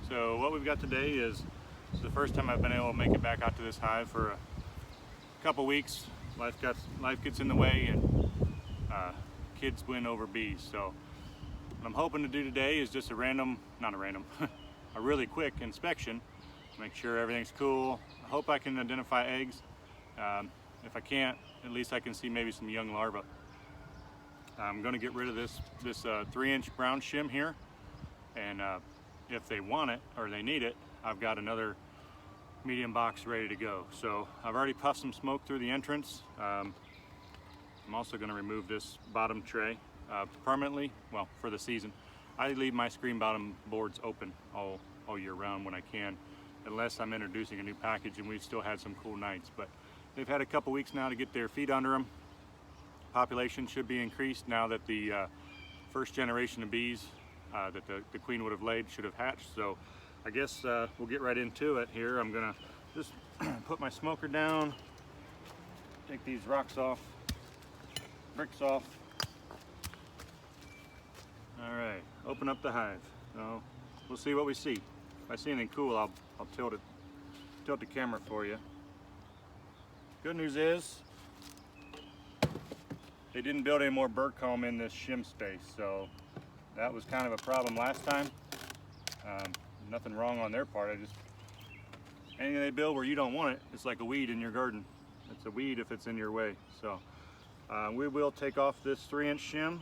So what we've got today is the first time I've been able to make it back out to this hive for a couple weeks. Life gets in the way, and kids win over bees. So what I'm hoping to do today is just a really quick inspection, make sure everything's cool. I hope I can identify eggs. If I can't, at least I can see maybe some young larvae. I'm going to get rid of this 3-inch brown shim here, and if they want it or they need it, I've got another medium box ready to go. So I've already puffed some smoke through the entrance. I'm also going to remove this bottom tray permanently, well, for the season. I leave my screen bottom boards open all year round when I can, unless I'm introducing a new package, and we've still had some cool nights. But they've had a couple weeks now to get their feet under them. Population should be increased now that the first generation of bees that the queen would have laid should have hatched. So I guess we'll get right into it here. I'm gonna just put my smoker down, take these rocks off, bricks off. All right, open up the hive. So we'll see what we see. If I see anything cool, I'll tilt the camera for you. Good news is they didn't build any more bird comb in this shim space, so that was kind of a problem last time. Nothing wrong on their part. Anything they build where you don't want it, it's like a weed in your garden. It's a weed if it's in your way. So we will take off this 3-inch shim,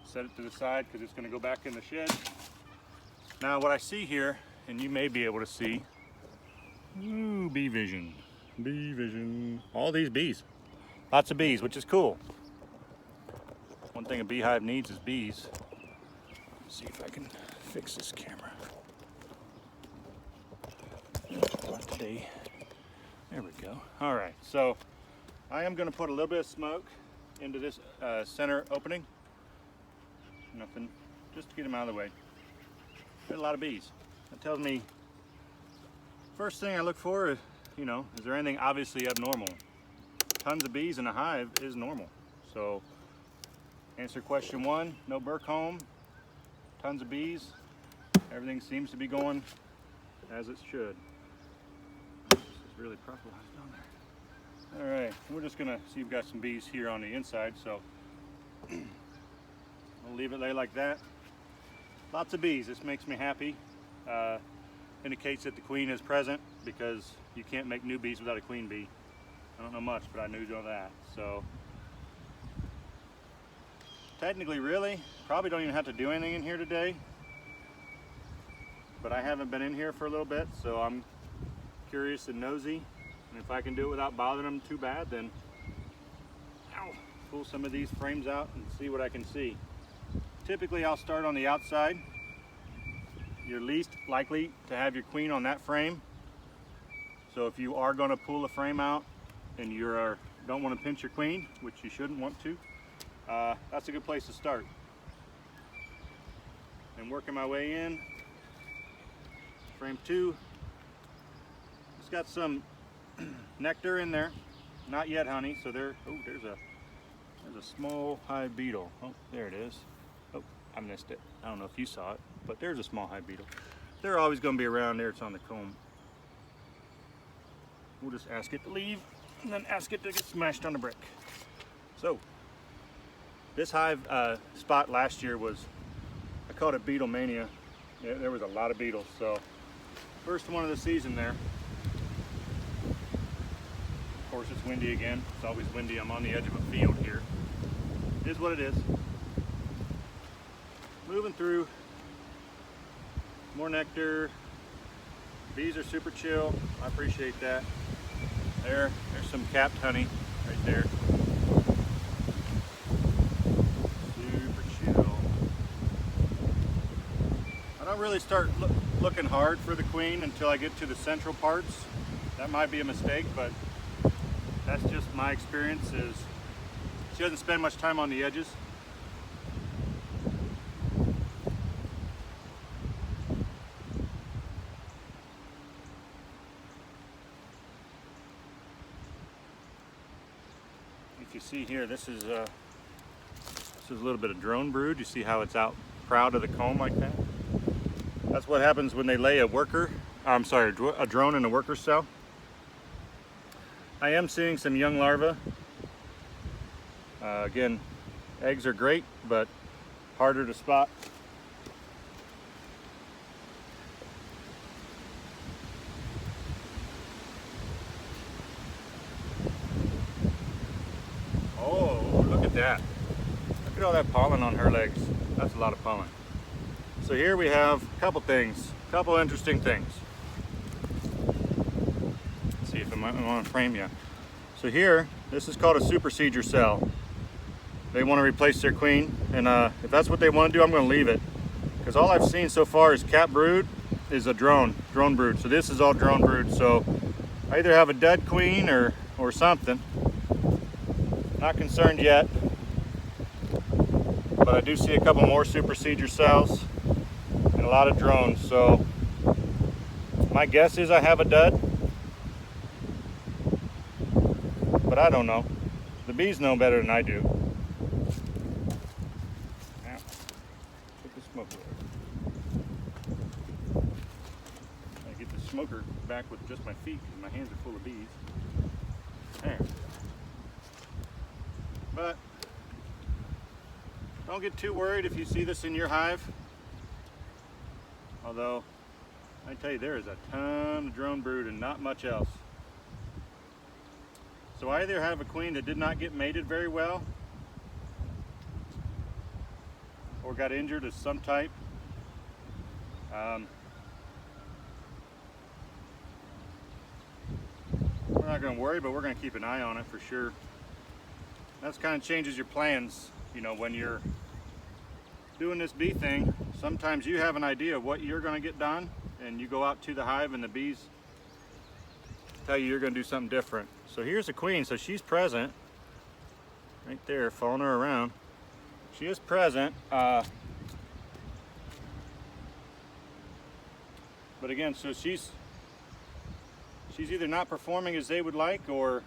set it to the side because it's going to go back in the shed. Now what I see here, and you may be able to see, ooh, bee vision, all these bees. Lots of bees, which is cool. One thing a beehive needs is bees. Let's see if I can fix this camera. Not today. There we go. All right, so I am going to put a little bit of smoke into this center opening. Nothing, just to get them out of the way. There's a lot of bees. That tells me, first thing I look for is, is there anything obviously abnormal? Tons of bees in a hive is normal. So answer question 1, no burr comb, tons of bees, everything seems to be going as it should. This is really properly down there. All right, we're just gonna see, we've got some bees here on the inside, so we'll leave it lay like that. Lots of bees, this makes me happy. Indicates that the queen is present, because you can't make new bees without a queen bee. I don't know much, but I knew that. So technically, really, probably don't even have to do anything in here today. But I haven't been in here for a little bit, so I'm curious and nosy. And if I can do it without bothering them too bad, then pull some of these frames out and see what I can see. Typically, I'll start on the outside. You're least likely to have your queen on that frame. So if you are going to pull a frame out and you don't want to pinch your queen, which you shouldn't want to, that's a good place to start. And working my way in. Frame 2. It's got some nectar in there. Not yet honey, so there's a small hive beetle. Oh, there it is. Oh, I missed it. I don't know if you saw it, but there's a small hive beetle. They're always going to be around there. It's on the comb. We'll just ask it to leave, and then ask it to get smashed on the brick. So, this hive spot last year was, I called it beetle mania. Yeah, there was a lot of beetles. So, first one of the season there. Of course, it's windy again. It's always windy. I'm on the edge of a field here. It is what it is. Moving through. More nectar. Bees are super chill. I appreciate that. There's some capped honey right there. Super chill. I don't really start looking hard for the queen until I get to the central parts. That might be a mistake, but that's just my experience. Is she doesn't spend much time on the edges. If you see here, this is a little bit of drone brood. You see how it's out proud of the comb like that? That's what happens when they lay a drone in a worker cell. I am seeing some young larvae. Again, eggs are great, but harder to spot. Oh, look at that. Look at all that pollen on her legs. That's a lot of pollen. So here we have a couple interesting things. Let's see if I want to frame you. So here, this is called a supercedure cell. They want to replace their queen, and if that's what they want to do, I'm going to leave it. Because all I've seen so far is cat brood is a drone brood. So this is all drone brood. So I either have a dead queen or something. Not concerned yet, but I do see a couple more supercedure cells and a lot of drones. So my guess is I have a dud, but I don't know. The bees know better than I do. Now, put the smoker there. I get the smoker back with just my feet because my hands are full of bees. There. But don't get too worried if you see this in your hive. Although, I tell you, there is a ton of drone brood and not much else. So I either have a queen that did not get mated very well, or got injured of some type. We're not going to worry, but we're going to keep an eye on it for sure. That kind of changes your plans, you know, when you're doing this bee thing. Sometimes you have an idea of what you're going to get done, and you go out to the hive and the bees tell you you're going to do something different. So here's the queen, so she's present right there, following her around. She is present, but again, so she's either not performing as they would like, or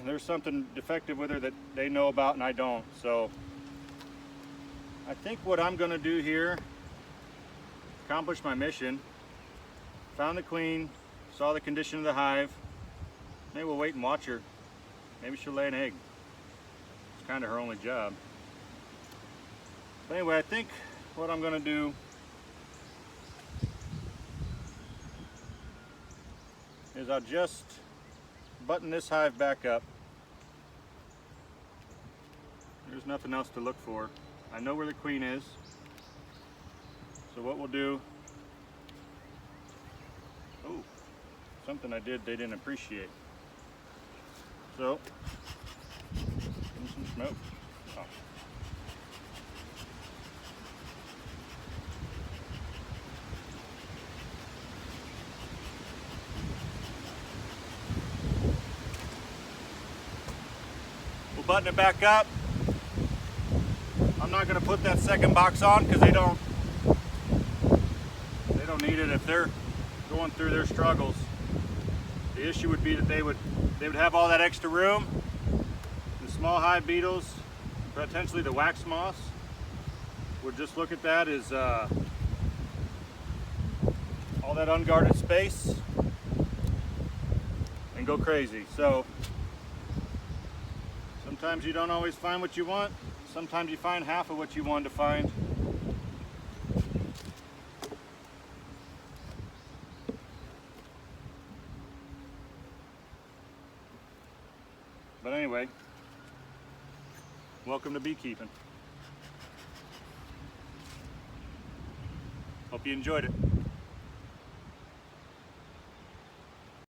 there's something defective with her that they know about and I don't. So I think what I'm going to do here, accomplish my mission, found the queen, saw the condition of the hive. Maybe we'll wait and watch her. Maybe she'll lay an egg. It's kind of her only job. But anyway, I think what I'm going to do is I'll just button this hive back up. There's nothing else to look for. I know where the queen is. So what we'll do, oh, something I did they didn't appreciate. So, give me some smoke. Oh. We'll button it back up. I'm not going to put that second box on because they don't need it if they're going through their struggles. The issue would be that they would have all that extra room. The small hive beetles, potentially the wax moths, would just look at that as all that unguarded space and go crazy. So sometimes you don't always find what you want. Sometimes you find half of what you wanted to find. But anyway, welcome to beekeeping. Hope you enjoyed it.